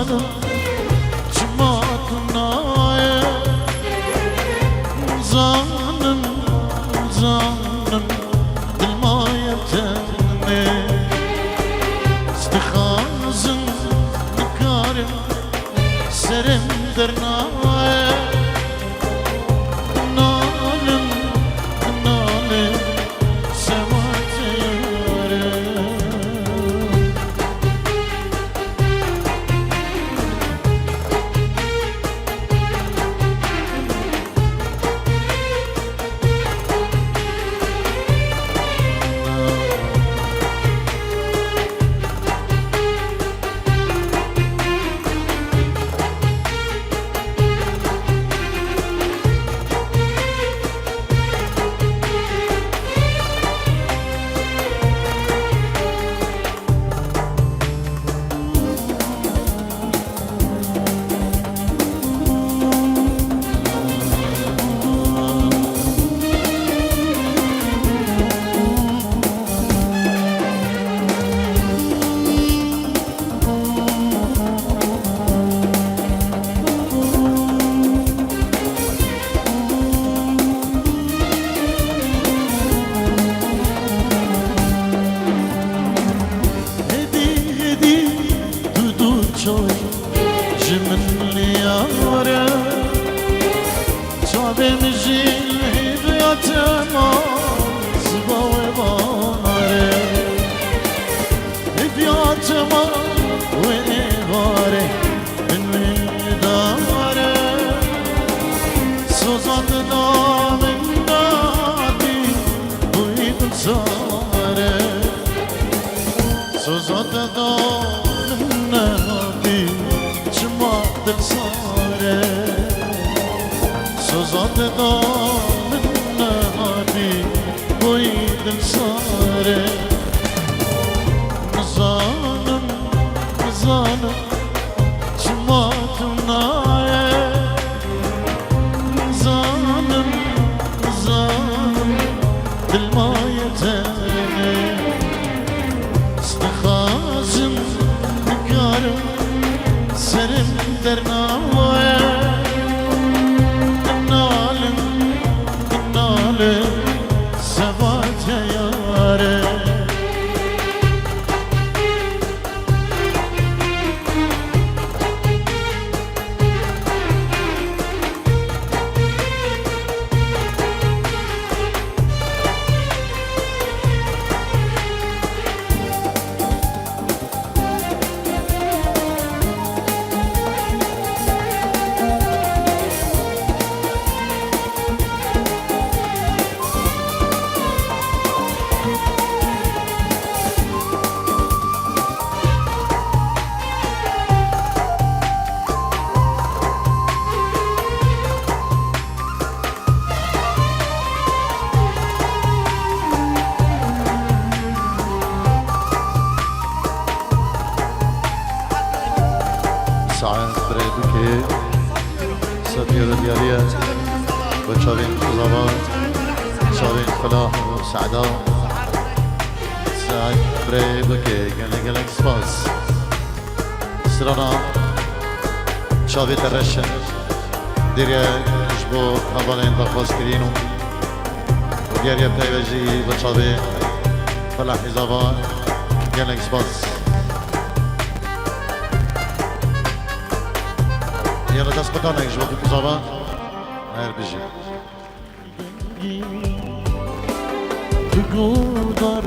ظالم جماعتنا ظالم ظالم دل ما يتني استخازم نكارم سرم درناي نالم نالم سمات يارم شابيت الرشن ديريا جبو هبالين بخواست كرينو وديريا بتايبجي بشابي فلاح إزابا جالك سباس يلا دست بطانك جبو إزابا هير بيجي بقودر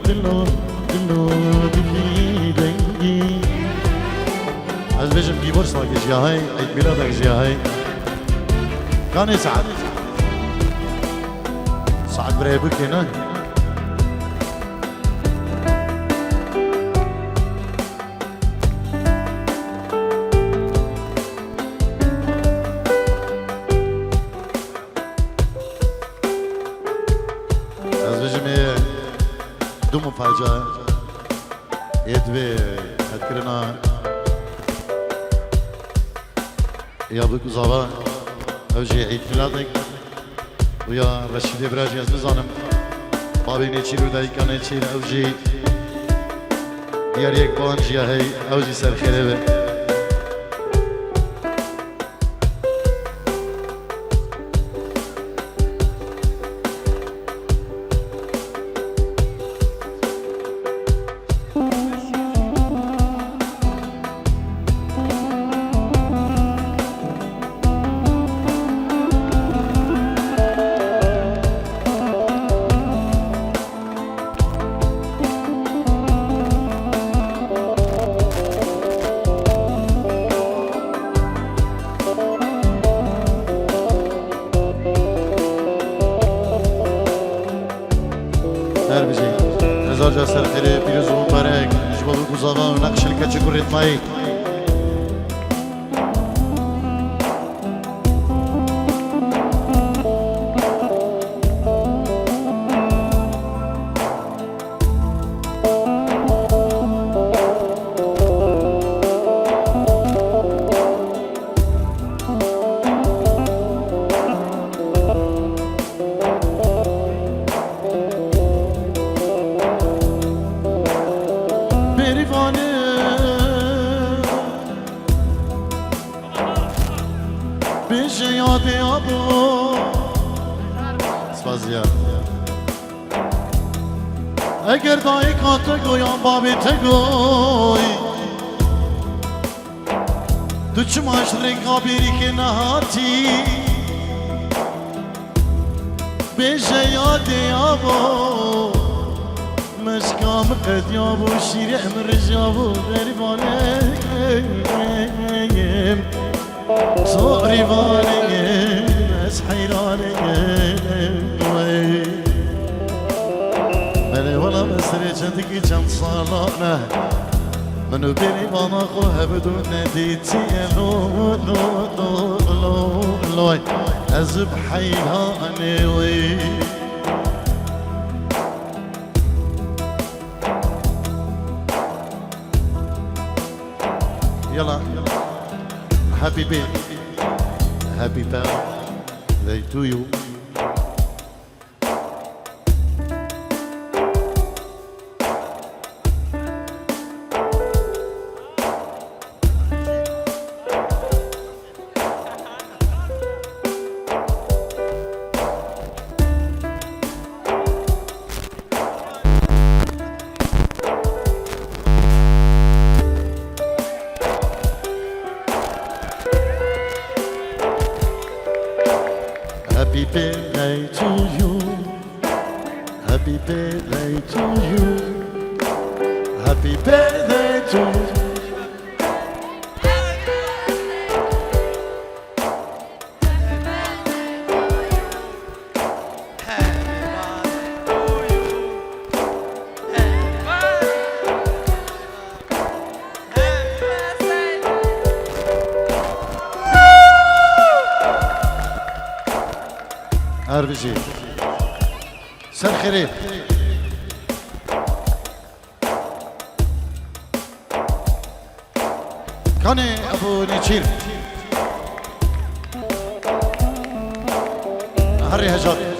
دلو دلو دلي دنجي از بيجم جيبور ساكي جياهي عيد ميلادك جياهي كان سعد سعد بريبك هنا از بيجم دو مفاجأة يدوي هتكرنا يا بك زابا اوجي عيد ميلادك ويا رشيد براجي از نزانم بابي نيچيرو داي كان نيچير اوجي ديار يك بانجي هي اوجي سر خيره هزار جسر خيري بيروز ومبارك جبابو كوزافا ونقش الكاتش كوريت ماي بشه یاد آبو سپاسیا اگر دایی کات گویم بابی تگوی تو چماش رنگا بیری که نهاتی بشه یاد آبو مشکام قد یابو شیر امر جابو غریبانه صوري بالي بس حيراني بلي ولا مسري جدك جم صالانه منو بيني بانا خوها بدون ديتي لو لو لو لو لو ازب حيراني وي يلا Happy birthday to you. Happy birthday to you. Happy birthday to you. Happy birthday to you. هربجي سر خيري كاني ابو نيتشير هري هجر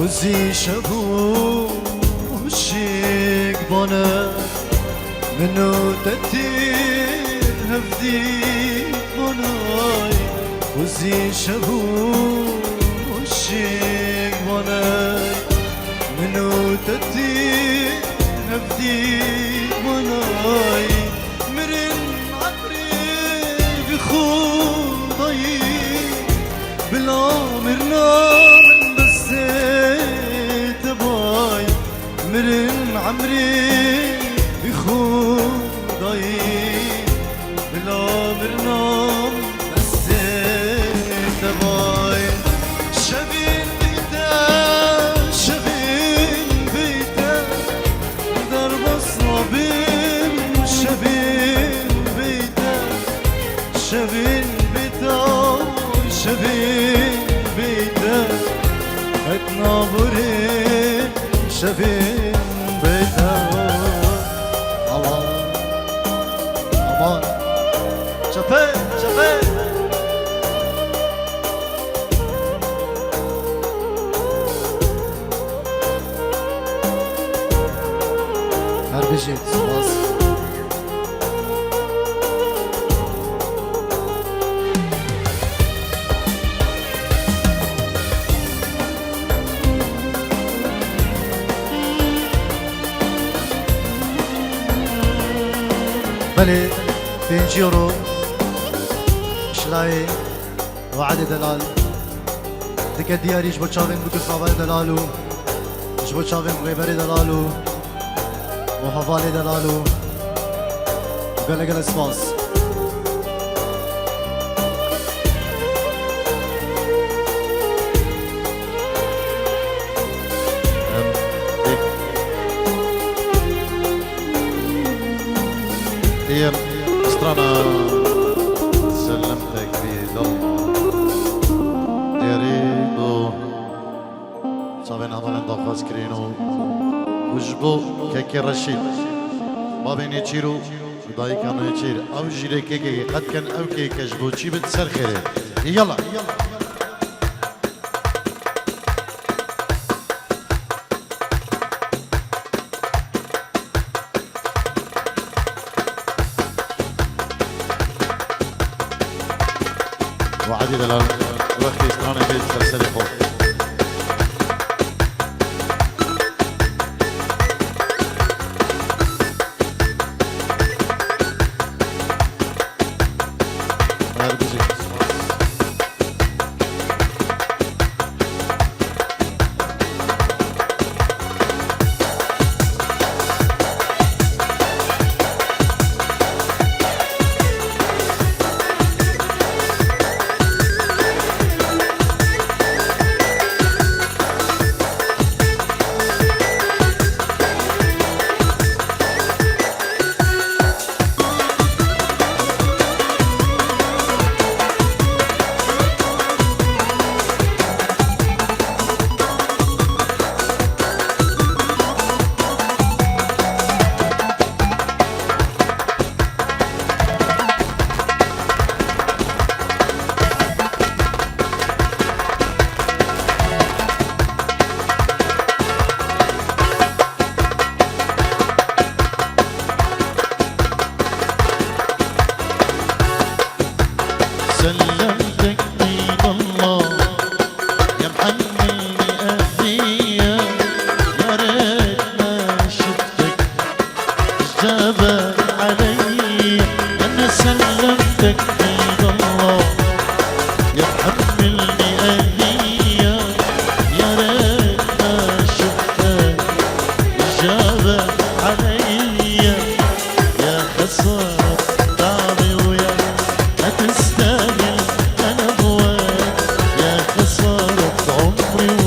خوزی شبو شیک بانه منو تتیر هفدی بانای خوزی شبو شیک بانه منو تتیر هفدی بانای مرن عمري بخوضي بلا مرنا مرن عمري بخوضي بلا مرنام نسيت باي شفين بيته الله امان شفين شفين هربجيت خلاص بلي 5 يورو شلاي وعد دلال دكا دياري جبو تشافين بكو صابر دلالو جبو تشافين غيبري دلالو وحفالي دلالو بلغ الاسفاس دير استرانا سلمتك بيدو ديريدو صابين هذا دخواز كرينو وجبو كيكي رشيد بابين يتشيرو داي كانو يتشير او جيري كيكي قد كان او كيكي جبو تشي بتسر خيري يلا وعدي دلال وقت استرانا بيت سلسلة فوق سلمتك بيد الله يا محملني أهدية يا ريت ما شفتك جبل علي أنا سلمتك بيد الله يا محملني أهدية يا ريت ما شفتك جبل علي يا خسارة تعبي ويا ما تستاهل أنا بواك يا خسارة عمري